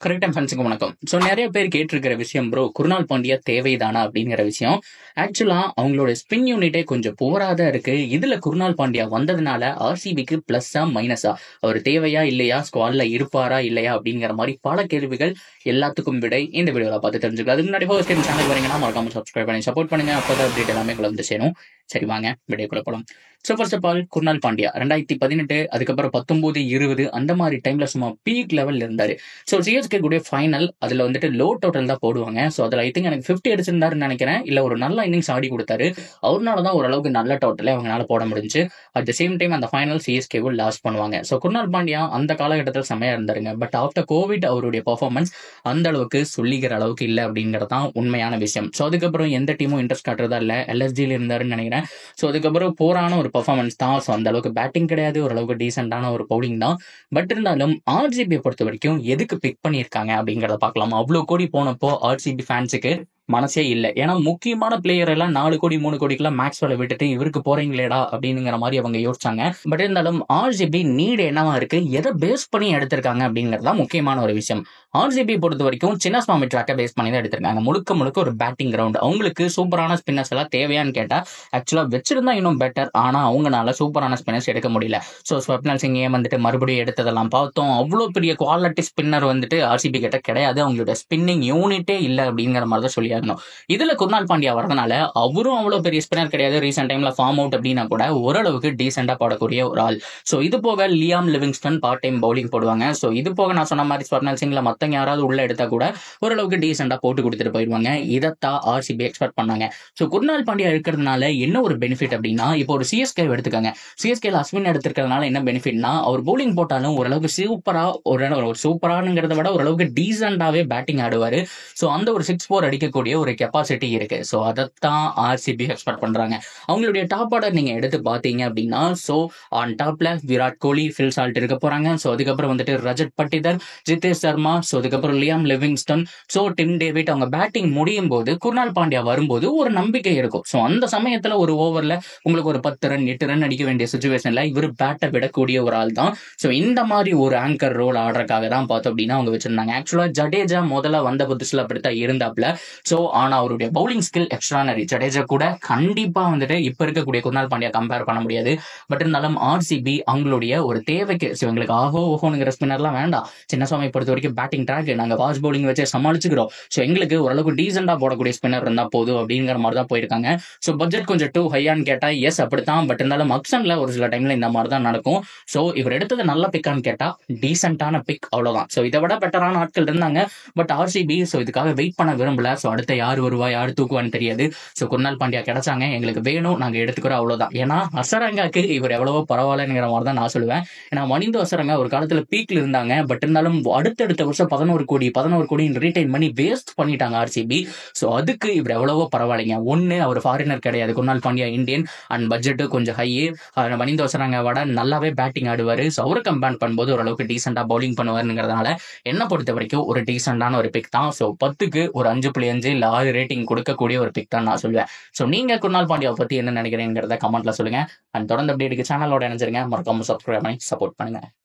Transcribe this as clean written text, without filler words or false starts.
Correct time ஃப்ரெண்ட்ஸுக்கு வணக்கம். So நிறைய பேர் கேட்டிருக்கிற விஷயம் ப்ரோ, குருநாள் பாண்டியா தேவைதானா அப்படிங்கிற விஷயம். ஆக்சுவலாக அவங்களோட ஸ்பின் யூனிட்டே கொஞ்சம் போராக தான் இருக்கு. இதில் குருநாள் பாண்டியா வந்ததுனால ஆர்சிபிக்கு ப்ளஸ்ஸா மைனஸா, அவர் தேவையா இல்லையா, ஸ்குவாட்ல இருப்பாரா இல்லையா அப்படிங்கிற மாதிரி பல கேள்விகள் எல்லாத்துக்கும் விடை இந்த வீடியோவில் பார்த்து தெரிஞ்சுக்கலாம். அதுக்கு முன்னாடி ஃபர்ஸ்ட் டைம் சேனல் வரீங்கன்னா மறக்காம சப்ஸ்கிரைப் பண்ணி சப்போர்ட் பண்ணுங்க. அப்போ தான் அப்டேட் எல்லாமே உங்களை வந்து சேரும். சரி வாங்க வீடியோக்குள்ள போகலாம். So first of all குருநாள் Pandya 2018 அதுக்கப்புறம் 19, 20 அந்த மாதிரி டைம்ல சும்மா பீக் லெவலில் இருந்தாரு. ஸோ சிஎஸ்கே கூட ஃபைனல் அதில் வந்துட்டு லோ டோட்டல் தான் போடுவாங்க. ஸோ அதில் ஐ திங்க் எனக்கு 50 அடிச்சிருந்தாருன்னு நினைக்கிறேன். இல்லை ஒரு நல்ல இன்னிங்ஸ் ஆடி கொடுத்தாரு. அவர்னால தான் ஓரளவுக்கு நல்ல டோட்டலே அவங்களால போட முடிஞ்சு. அட் த சேம் டைம் அந்த ஃபைனல் சிஎஸ்கேவும் லாஸ் பண்ணுவாங்க. ஸோ குருநாள் பாண்டியா அந்த காலகட்டத்தில் செம்மையா இருந்தாருங்க. பட் ஆஃப்டர் கோவிட் அவருடைய பர்ஃபார்மன்ஸ் அந்த அளவுக்கு சொல்லிக்கிற அளவுக்கு இல்லை அப்படிங்கிறது தான் உண்மையான விஷயம். ஸோ அதுக்கப்புறம் எந்த டீமும் இன்ட்ரெஸ்ட் காட்டுறதா இல்லை. எல்எஸ்ஜியில் இருந்தாருன்னு நினைக்கிறேன். ஸோ அதுக்கப்புறம் போரான ஒரு பர்ஃபார்மன்ஸ் தான். ஸோ அந்த அளவுக்கு பேட்டிங் கிடையாது, ஓரளவுக்கு டீசென்டான ஒரு பவுலிங் தான். பட் இருந்தாலும் ஆர்சிபியை பொறுத்த வரைக்கும் எதுக்கு பிக் பண்ணியிருக்காங்க அப்படிங்கிறத பார்க்கலாம். அவ்வளோ கோடி போனப்போ ஆர்சிபி ஃபேன்ஸுக்கு மனசே இல்லை. ஏன்னா முக்கியமான பிளேயர் எல்லாம் 4 கோடி 3 கோடிக்கெல்லாம் மேக்ஸ்வெல்லை விட்டுட்டு இவருக்கு போறீங்களேடா அப்படிங்கிற மாதிரி அவங்க யோசிச்சாங்க. பட் இருந்தாலும் ஆர்சிபி நீடு என்னவா இருக்கு, எதை பேஸ் பண்ணி எடுத்திருக்காங்க அப்படிங்கிறது தான் முக்கியமான ஒரு விஷயம். ஆர்சிபி பொறுத்த வரைக்கும் சின்னஸ்வாமி ட்ராக்கை பேஸ் பண்ணி தான் எடுத்திருக்காங்க. முழுக்க முழுக்க ஒரு பேட்டிங் கிரவுண்ட். அவங்களுக்கு சூப்பரான ஸ்பின்னர்ஸ் எல்லாம் தேவையான்னு கேட்டா ஆக்சுவலா வச்சிருந்தா இன்னும் பெட்டர். ஆனா அவங்களால சூப்பரான ஸ்பின்னர்ஸ் எடுக்க முடியல. ஸோ ஸ்வப்னல் சிங்கே வந்துட்டு மறுபடியும் எடுத்ததெல்லாம் பார்த்தோம். அவ்வளோ பெரிய குவாலிட்டி ஸ்பின்னர் வந்துட்டு ஆர்சிபி கிட்ட கிடையாது. அவங்களோட ஸ்பின்னிங் யூனிட்டே இல்லை அப்படிங்கிற மாதிரி தான் சொல்லி ஆகணும். இதுல குருநாள் பாண்டியா வரதுனால அவரும் அவ்வளவு பெரிய ஸ்பின்னர் கிடையாது. ரீசெண்ட் டைம்ல ஃபார்ம் அவுட் அப்படின்னா கூட ஓரளவுக்கு டீசெண்டா போடக்கூடிய ஒரு ஆள். ஸோ இது போக Liam Livingstone part time bowling போடுவாங்க. ஸோ இது போக நான் சொன்ன மாதிரி ஸ்வப்னல் சிங்ல மத்தவங்க யாராவது உள்ள எடுத்தா கூட ஓரளவுக்கு டீசெண்டா போட்டு கொடுத்துட்டு போயிடுவாங்க. இதைத்தான் ஆர்சிபி எக்ஸ்பெக்ட் பண்ணாங்க. ஸோ குருநாள் பாண்டியா இருக்கிறதுனால என்ன ஒரு பெனிஃபிட் அப்படின்னா, இப்போ ஒரு சிஎஸ்கே எடுத்துக்காங்க. சிஎஸ்கேல அஸ்வின் எடுத்திருக்கிறதுனால என்ன பெனிஃபிட்னா, அவர் பவுலிங் போட்டாலும் ஓரளவுக்கு சூப்பரா ஒரு சூப்பரானுங்கிறத விட ஓரளவுக்கு டீசெண்டாவே பேட்டிங் ஆடுவாரு. ஸோ அந்த ஒரு 6-4 அடிக்கக்கூடிய ஒரு கெப்பாசிட்டி இருக்கு. ஸோ அதைத்தான் ஆர்சிபி எக்ஸ்பெக்ட் பண்றாங்க. அவங்களுடைய டாப் ஆர்டர் நீங்க எடுத்து பார்த்தீங்க அப்படின்னா, ஸோ ஆன் டாப்ல விராட் கோலி, ஃபில் சால்ட் இருக்க போறாங்க. ஸோ அதுக்கப்புறம் வந்துட்டு ரஜத் பட்டிதர், ஜிதேஷ் சர்மா, ஸோ அதுக்கப்புறம் Liam Livingstone, so Tim David. அவங்க பேட்டிங் முடியும் போது குருநாள் பாண்டியா வரும்போது ஒரு நம்பிக்கை இருக்கும். ஸோ அந்த சமயத்துல ஒரு ஓவர்ல உங்களுக்கு ஒரு 10 ரன் 8 ரன் அடிக்க வேண்டிய சுச்சுவேஷன்ல இவர் பேட்டை விடக்கூடிய ஒரு ஆள் தான். ஸோ இந்த மாதிரி ஒரு ஆங்கர் ரோல் ஆடுறதுக்காக தான் பார்த்தோம் அப்படின்னா அவங்க வச்சிருந்தாங்க. ஆக்சுவலா ஜடேஜா முதல்ல வந்த புதுசுல அப்படித்தான் இருந்தாப்ல. ஸோ ஆனா அவருடைய பவுலிங் ஸ்கில் எக்ஸ்ட்ரானரி. ஜடேஜா கூட கண்டிப்பா வந்துட்டு இப்ப இருக்கக்கூடிய குருநாள் பாண்டியா கம்பேர் பண்ண முடியாது. பட் இருந்தாலும் ஆர்சிபி அவங்களுடைய ஒரு தேவைக்கு எங்களுக்கு ஓஹோனுங்கிற ஸ்பின்னர்லாம் வேண்டாம். சின்னசாமி பொறுத்த வரைக்கும் பேட்டிங் ட்ராக் நாங்க ஃபாஸ்ட் பவுலிங் வச்சு சமாளிச்சுக்கிறோம். ஸோ எங்களுக்கு ஓரளவுக்கு டீசெண்டா போடக்கூடிய ஸ்பின்னர் இருந்தா போதும் அப்படிங்கிற மாதிரி தான் போயிருக்காங்க. ஸோ பட்ஜெட் கொஞ்சம் டூ ஹையான்னு கேட்டா எஸ் அப்படித்தான். பட் இருந்தாலும் அக்ஷன்ல ஒரு சில டைம்ல இந்த மாதிரி தான் நடக்கும். ஸோ இவர் எடுத்தது நல்ல பிக்கான்னு கேட்டா டீசென்டான பிக், அவ்வளவுதான். ஸோ இதை விட பெட்டரான ஆட்கள் இருந்தாங்க. பட் ஆர்சிபி ஸோ இதுக்காக வெயிட் பண்ண விரும்பல. ஸோ அடுத்த யார் வருவா யார் தூக்குவான்னு தெரியாது. ஸோ குருநாள் பாண்டியா கிடைச்சாங்க, எங்களுக்கு வேணும், நாங்க எடுத்துக்கிறோம், அவ்வளவுதான். ஏன்னா அசரங்காக்கு இவர் எவ்வளவோ பரவாயில்லைங்கிற மாதிரி தான் நான் சொல்லுவேன். ஏன்னா மணிந்து அசரங்கா ஒரு காலத்துல பீக்ல இருந்தாங்க. பட் இருந்தாலும் அடுத்தடுத்த வருஷம் 11 கோடி ரீடைன் பண்ணி வேஸ்ட் பண்ணிட்டாங்க ஆர்சிபி. ஸோ அதுக்கு இவர் எவ்வளவோ பரவாயில்லைங்க. ஒன்னு அவர் ஃபாரினர் கிடையாது, குருநாள் பாண்டியா இந்தியன், அண்ட் பட்ஜெட்டு கொஞ்சம் ஹை. மணிந்து அசரங்கா விட நல்லாவே பேட்டிங் ஆடுவாரு. ஸோ அவரை கம்பேர் பண்ணும்போது ஓரளவுக்கு டீசெண்டா பவுலிங் பண்ணுவாருங்கிறதுனால என்ன பொறுத்த வரைக்கும் ஒரு டீசெண்டான ஒரு பிக் தான். ஸோ 10க்கு ஒரு 5.5 இல்ல 6 ரேட்டிங் கொடுக்கக்கூடிய ஒரு பிக் தான் நான் சொல்லுவேன். ஸோ நீங்க குருநாள் பாண்டியாவை பத்தி என்ன நினைக்கிறீங்கிறத கமெண்ட்ல சொல்லுங்க. அண்ட் தொடர்ந்து அப்டேட்டுக்கு சேனலோட இணைஞ்சிருங்க. மறக்காம சப்ஸ்கிரைப் பண்ணி சப்போர்ட் பண்ணுங்க.